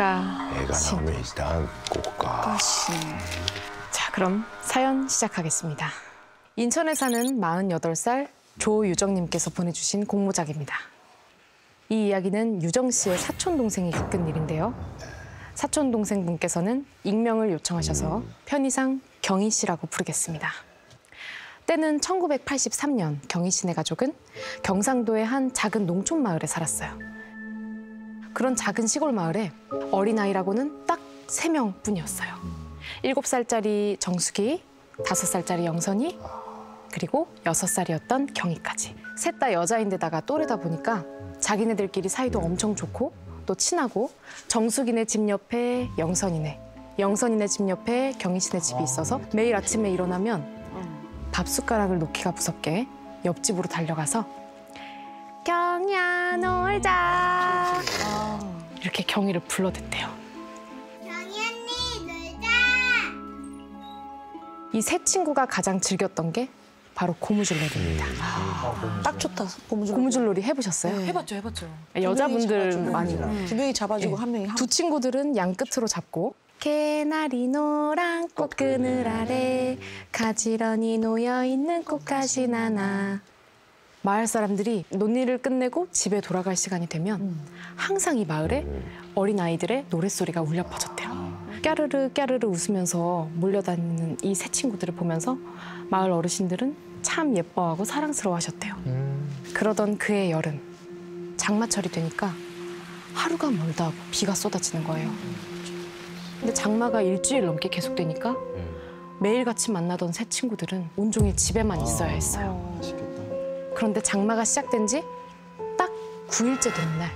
애가 나오면 일단 꽃가심. 자, 그럼 사연 시작하겠습니다. 인천에 사는 48살 조유정님께서 보내주신 공모작입니다. 이 이야기는 유정 씨의 사촌 동생이 겪은 일인데요. 사촌 동생 분께서는 익명을 요청하셔서 편의상 경희 씨라고 부르겠습니다. 때는 1983년 경희 씨네 가족은 경상도의 한 작은 농촌 마을에 살았어요. 그런 작은 시골 마을에 어린아이라고는 딱 3명뿐이었어요. 7살짜리 정숙이, 5살짜리 영선이, 그리고 6살이었던 경희까지. 셋 다 여자인데다가 또래다 보니까 자기네들끼리 사이도 엄청 좋고 또 친하고 정숙이네 집 옆에 영선이네, 영선이네 집 옆에 경희 씨네 집이 있어서 매일 아침에 일어나면 밥 숟가락을 놓기가 무섭게 옆집으로 달려가서 경희야 놀자 이렇게 경희를 불러댔대요. 경희 언니 놀자. 이 세 친구가 가장 즐겼던 게 바로 고무줄놀이입니다. 딱 좋다. 고무줄놀이 해보셨어요? 네. 해봤죠. 여자분들 많이. 두 명이 잡아주고 한 명이 두 친구들은 양 끝으로 잡고 개나리 노랑 꽃그늘 아래 가지런히 놓여있는 꽃가시 하나. 마을 사람들이 논일을 끝내고 집에 돌아갈 시간이 되면 항상 이 마을에 어린아이들의 노랫소리가 울려 퍼졌대요. 까르르 까르르 웃으면서 몰려다니는 이 세 친구들을 보면서 마을 어르신들은 참 예뻐하고 사랑스러워하셨대요. 그러던 그해 여름, 장마철이 되니까 하루가 멀다 하고 비가 쏟아지는 거예요. 근데 장마가 일주일 넘게 계속되니까 매일같이 만나던 세 친구들은 온종일 집에만 있어야 했어요. 그런데 장마가 시작된 지 딱 9일째 되는 날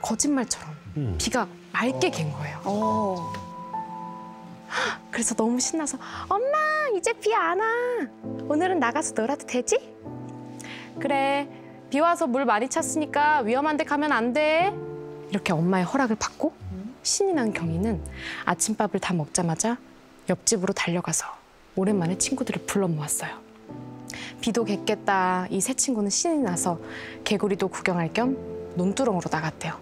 거짓말처럼 비가 맑게 갠 거예요. 그래서 너무 신나서 엄마 이제 비 안 와. 오늘은 나가서 놀아도 되지? 그래 비 와서 물 많이 찼으니까 위험한 데 가면 안 돼. 이렇게 엄마의 허락을 받고 신이 난 경희는 아침밥을 다 먹자마자 옆집으로 달려가서 오랜만에 친구들을 불러 모았어요. 비도 겠겠다. 이 세 친구는 신이 나서 개구리도 구경할 겸 논두렁으로 나갔대요.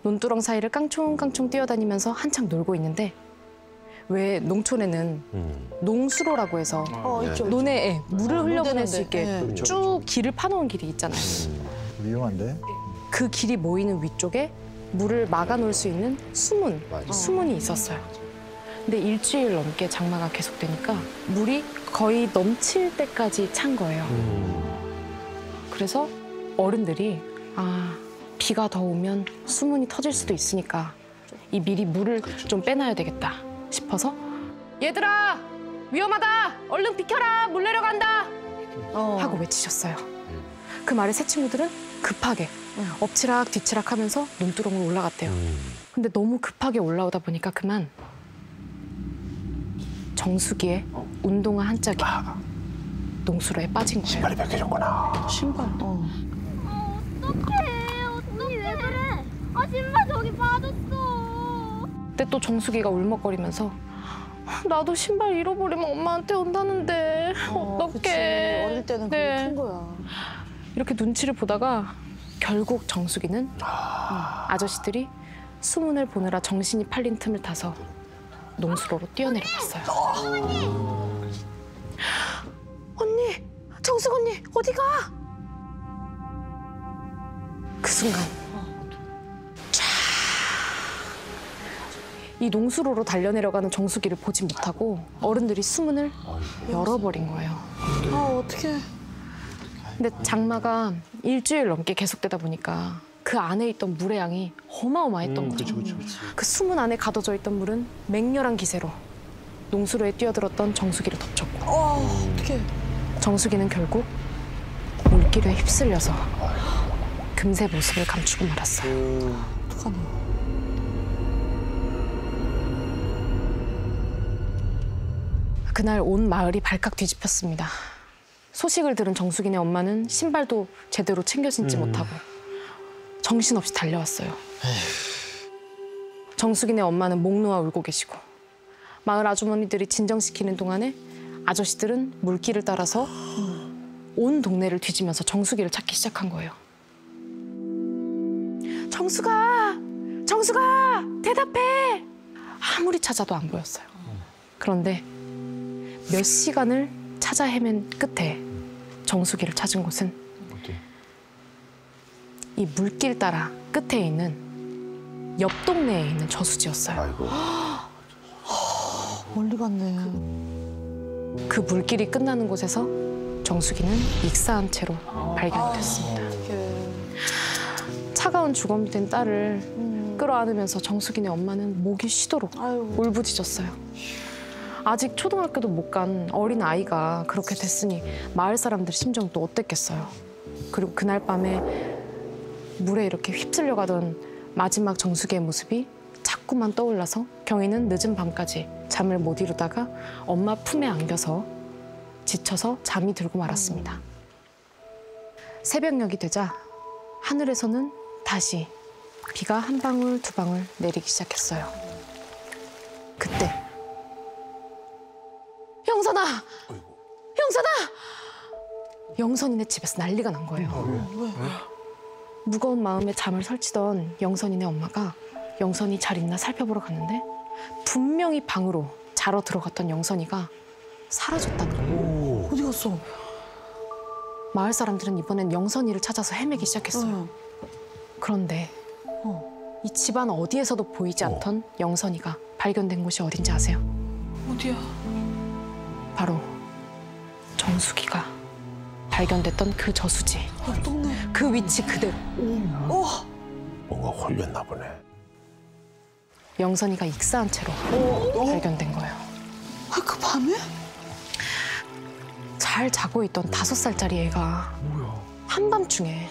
논두렁 사이를 깡총깡총 뛰어다니면서 한창 놀고 있는데 왜 농촌에는 농수로라고 해서 논에 물을 흘려보낼 수 있게 쭉 길을 파놓은 길이 있잖아요. 위험한데? 그 길이 모이는 위쪽에 물을 막아놓을 수 있는 수문이 있었어요. 근데 일주일 넘게 장마가 계속되니까 물이 거의 넘칠 때까지 찬 거예요. 그래서 어른들이 비가 더 오면 수문이 터질 수도 있으니까 미리 물을 좀 빼놔야 되겠다 싶어서 얘들아 위험하다 얼른 비켜라 물 내려간다 하고 외치셨어요. 그 말에 새 친구들은 급하게 엎치락 뒤치락 하면서 논두렁으로 올라갔대요. 근데 너무 급하게 올라오다 보니까 그만 정수기에 운동화 한 짝이 농수로에 빠진 거예요. 신발이 벗겨졌구나. 신발. 어떡해. 언니 왜 그래? 신발 저기 빠졌어. 그때 또 정수기가 울먹거리면서 나도 신발 잃어버리면 엄마한테 온다는데 어떡해. 그치. 어릴 때는 그게 큰 거야. 이렇게 눈치를 보다가 결국 정수기는 아저씨들이 수문을 보느라 정신이 팔린 틈을 타서 농수로로 뛰어내려갔어요. 언니, 정숙 언니 어디 가? 그 순간 이 농수로로 달려내려가는 정수기를 보지 못하고 어른들이 수문을 열어버린 거예요. 어떡해. 근데 장마가 일주일 넘게 계속되다 보니까 그 안에 있던 물의 양이 어마어마했던 거죠. 그 수문 안에 가둬져 있던 물은 맹렬한 기세로 농수로에 뛰어들었던 정수기를 덮쳤고 어떡해. 정수기는 결국 물길에 휩쓸려서 금세 모습을 감추고 말았어요. 어떡하나. 그날 온 마을이 발칵 뒤집혔습니다. 소식을 들은 정숙이네 엄마는 신발도 제대로 챙겨 신지 못하고 정신없이 달려왔어요. 정숙이네 엄마는 목 놓아 울고 계시고 마을 아주머니들이 진정시키는 동안에 아저씨들은 물길을 따라서 온 동네를 뒤지면서 정숙이를 찾기 시작한 거예요. 정수가! 정수가! 대답해! 아무리 찾아도 안 보였어요. 그런데 몇 시간을 찾아 헤맨 끝에 정수기를 찾은 곳은 어디? 이 물길 따라 끝에 있는 옆 동네에 있는 저수지였어요. 아이고. 멀리 갔네. 그 물길이 끝나는 곳에서 정수기는 익사한 채로 발견이 됐습니다. 어떡해. 차가운 주검이 된 딸을 끌어안으면서 정수기네 엄마는 목이 쉬도록 아유. 울부짖었어요. 아직 초등학교도 못 간 어린 아이가 그렇게 됐으니 마을 사람들 심정이 또 어땠겠어요. 그리고 그날 밤에 물에 이렇게 휩쓸려 가던 마지막 정수기의 모습이 자꾸만 떠올라서 경희는 늦은 밤까지 잠을 못 이루다가 엄마 품에 안겨서 지쳐서 잠이 들고 말았습니다. 새벽녘이 되자 하늘에서는 다시 비가 한 방울 두 방울 내리기 시작했어요. 그때 영선아! 영선아! 영선이네 집에서 난리가 난 거예요. 무거운 마음에 잠을 설치던 영선이네 엄마가 영선이 잘 있나 살펴보러 갔는데 분명히 방으로 자러 들어갔던 영선이가 사라졌다는 거예요. 어디 갔어? 마을 사람들은 이번엔 영선이를 찾아서 헤매기 시작했어요. 그런데 이 집안 어디에서도 보이지 않던 영선이가 발견된 곳이 어딘지 아세요? 어디야? 바로 정수기가 발견됐던 그 저수지. 옆 동네. 그 위치 그대로. 뭔가 홀렸나 보네. 영선이가 익사한 채로 발견된 거예요. 아, 그 밤에? 잘 자고 있던 5살짜리 애가 한밤중에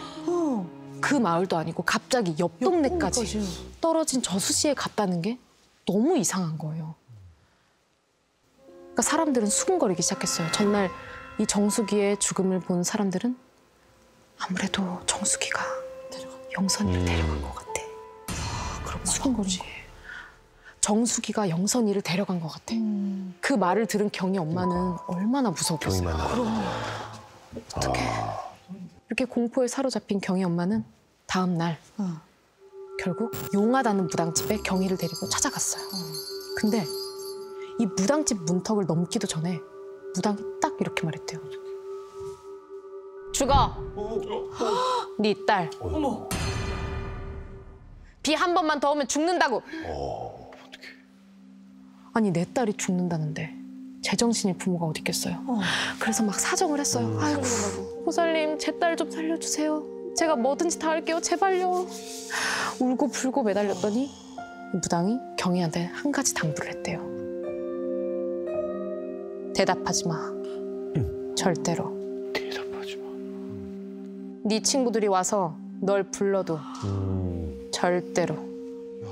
그 마을도 아니고 갑자기 옆 동네까지 떨어진 저수지에 갔다는 게 너무 이상한 거예요. 그러니까 사람들은 수군거리기 시작했어요. 전날 이 정수기의 죽음을 본 사람들은 아무래도 정수기가 영선이를 데려간 것 같아. 그럼 수군거리지. 정수기가 영선이를 데려간 것 같아. 그 말을 들은 경희 엄마는 얼마나 무서웠겠어요. 경희만 어떡해. 이렇게 공포에 사로잡힌 경희 엄마는 다음 날 결국 용하다는 무당집에 경희를 데리고 찾아갔어요. 근데 이 무당집 문턱을 넘기도 전에 무당이 딱 이렇게 말했대요. 죽어. 네 딸. 비 한 번만 더 오면 죽는다고. 아니 내 딸이 죽는다는데 제정신일 부모가 어디 있겠어요. 그래서 막 사정을 했어요. 아이고 보살님 제 딸 좀 살려주세요. 제가 뭐든지 다 할게요. 제발요. 울고 불고 매달렸더니 무당이 경희한테 한 가지 당부를 했대요. 대답하지 마. 절대로. 대답하지 마. 네 친구들이 와서 널 불러도 절대로.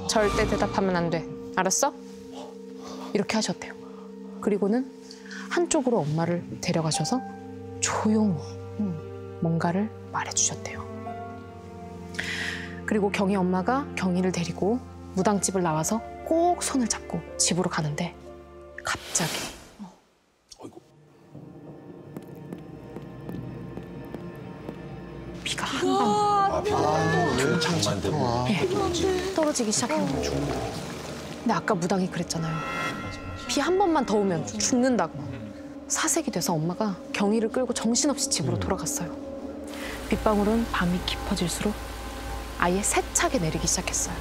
절대 대답하면 안 돼. 알았어? 이렇게 하셨대요. 그리고는 한쪽으로 엄마를 데려가셔서 조용히 뭔가를 말해주셨대요. 그리고 경희 엄마가 경희를 데리고 무당집을 나와서 꼭 손을 잡고 집으로 가는데 갑자기 비가 한방 장만 되고. 떨어지기 시작한 거죠. 근데 아까 무당이 그랬잖아요. 비 한 번만 더 오면 죽는다고. 사색이 돼서 엄마가 경희를 끌고 정신없이 집으로 돌아갔어요. 빗방울은 밤이 깊어질수록 아예 세차게 내리기 시작했어요.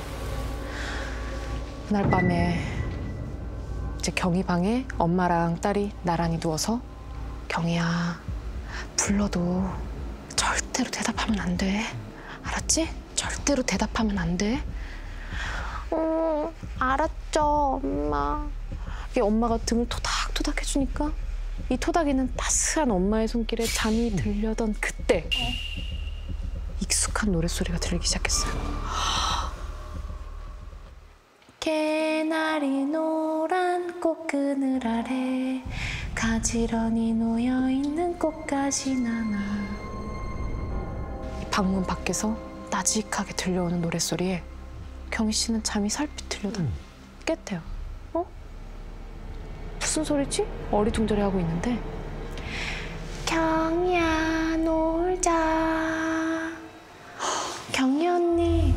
그날 밤에 이제 경희 방에 엄마랑 딸이 나란히 누워서 경희야, 불러도 절대로 대답하면 안 돼. 알았지? 절대로 대답하면 안 돼. 알았죠, 엄마. 이게 엄마가 등을 토닥토닥 해주니까 이 토닥이는 따스한 엄마의 손길에 잠이 들려던 그때 익숙한 노랫소리가 들리기 시작했어요. 개나리 노란 꽃그늘 아래 가지런히 놓여있는 꽃가지 나나. 이 방문 밖에서 나직하게 들려오는 노랫소리에 경희 씨는 잠이 살빛 들려다 깼대요. 무슨 소리지? 어리둥절해하고 있는데 경희야 놀자. 경희 언니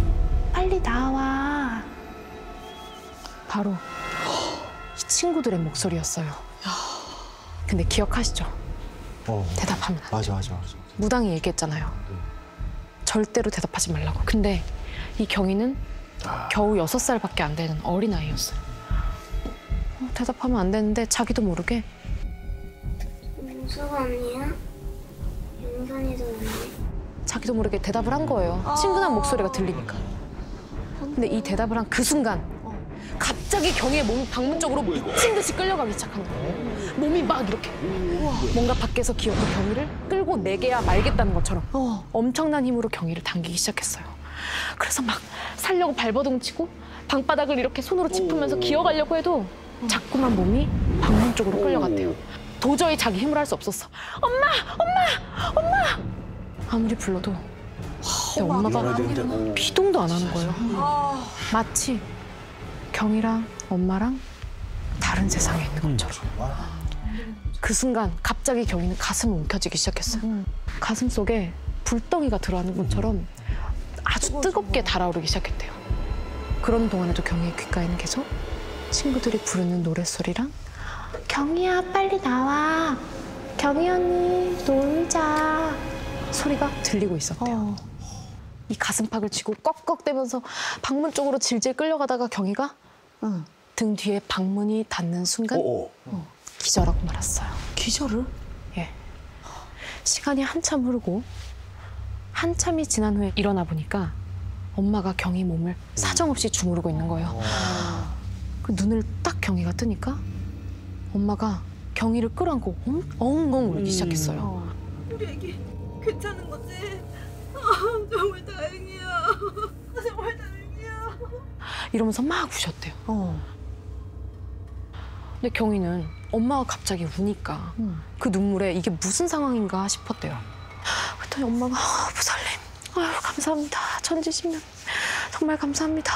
빨리 바로 이 친구들의 목소리였어요. 근데 기억하시죠? 대답하면 안 돼요. 맞아. 무당이 얘기했잖아요. 절대로 대답하지 말라고. 근데 이 경이는 겨우 6살밖에 안 되는 어린아이였어요. 대답하면 안 되는데 자기도 모르게 용서가 아니야? 용산이도 아니야? 자기도 모르게 대답을 한 거예요. 친근한 목소리가 들리니까. 근데 이 대답을 한 그 순간 갑자기 경희의 몸이 방문 쪽으로 미친 듯이 끌려가기 시작한 거예요. 몸이 막 이렇게 뭔가 밖에서 기어서 경희를 끌고 내게야 말겠다는 것처럼 엄청난 힘으로 경희를 당기기 시작했어요. 그래서 막 살려고 발버둥 치고 방바닥을 이렇게 손으로 짚으면서 기어가려고 해도 자꾸만 몸이 방문 쪽으로 끌려갔대요. 도저히 자기 힘으로 할 수 없었어. 엄마! 아무리 불러도 근데 엄마가 비동도 안 하는 거예요. 마치 경이랑 엄마랑 다른 세상에 있는 것처럼. 그 순간 갑자기 경이는 가슴이 움켜쥐기 시작했어요. 가슴 속에 불덩이가 들어가는 것처럼 아주 뜨겁게 달아오르기 시작했대요. 그런 동안에도 경이의 귓가에는 계속 친구들이 부르는 노랫소리랑 경이야 빨리 나와, 경이 언니 놀자 소리가 들리고 있었대요. 이 가슴팍을 쥐고 꺽꺽대면서 방문 쪽으로 질질 끌려가다가 경이가 등 뒤에 방문이 닿는 순간 기절하고 말았어요. 기절을? 예. 시간이 한참 흐르고 한참이 지난 후에 일어나 보니까 엄마가 경이 몸을 사정없이 주무르고 있는 거예요. 그 눈을 딱 경이가 뜨니까 엄마가 경이를 끌어안고 엉엉 울기 시작했어요. 우리 애기 괜찮은 거지? 정말 다행이야. 정말 다행이야. 이러면서 막 우셨대요. 근데 경이는 엄마가 갑자기 우니까 그 눈물에 이게 무슨 상황인가 싶었대요. 그랬더니 엄마가 부살님, 아유 감사합니다. 천지신명 정말 감사합니다.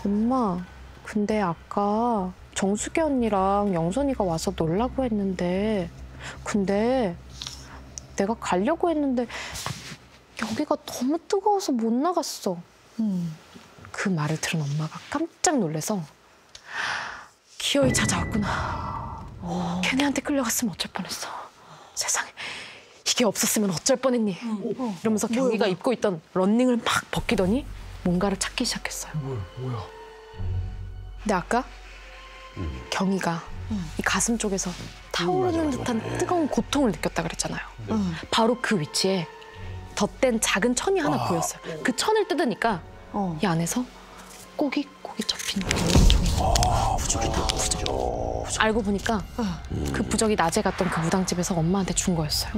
엄마, 근데 아까 정수기 언니랑 영선이가 와서 놀라고 했는데 근데 내가 가려고 했는데 여기가 너무 뜨거워서 못 나갔어. 그 말을 들은 엄마가 깜짝 놀라서 기어이 찾아왔구나. 걔네한테 끌려갔으면 어쩔 뻔했어. 세상에 이게 없었으면 어쩔 뻔했니. 이러면서 경이가 입고 있던 런닝을 막 벗기더니 뭔가를 찾기 시작했어요. 뭐야? 근데 아까 경이가 이 가슴 쪽에서 타오르는 듯한 뜨거운 고통을 느꼈다 그랬잖아요. 바로 그 위치에 덧댄 작은 천이 하나 보였어요. 그 천을 뜯으니까 이 안에서 꼬깃꼬깃 접힌 부적이다. 부적. 알고 보니까 그 부적이 낮에 갔던 그 무당집에서 엄마한테 준 거였어요.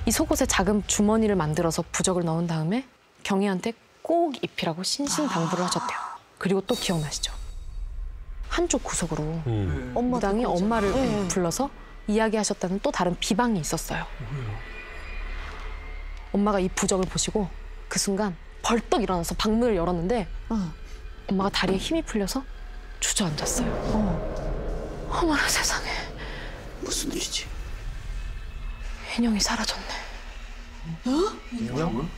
이 속옷에 작은 주머니를 만들어서 부적을 넣은 다음에 경희한테 꼭 입히라고 신신당부를 하셨대요. 그리고 또 기억나시죠? 한쪽 구석으로 무당이 엄마를 불러서 이야기하셨다는 또 다른 비방이 있었어요. 엄마가 이 부적을 보시고 그 순간 벌떡 일어나서 방문을 열었는데 엄마가 다리에 힘이 풀려서 주저앉았어요. 어머나 세상에. 무슨 일이지? 인형이 사라졌네. 인형은?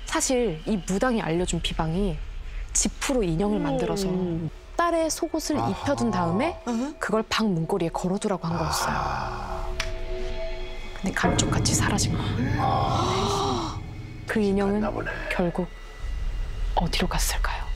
사실 이 무당이 알려준 비방이 지프로 인형을 만들어서 딸의 속옷을 입혀둔 다음에 그걸 방 문고리에 걸어두라고 한 거였어요. 근데 감쪽같이 사라진 거예요. 그 인형은 결국 어디로 갔을까요?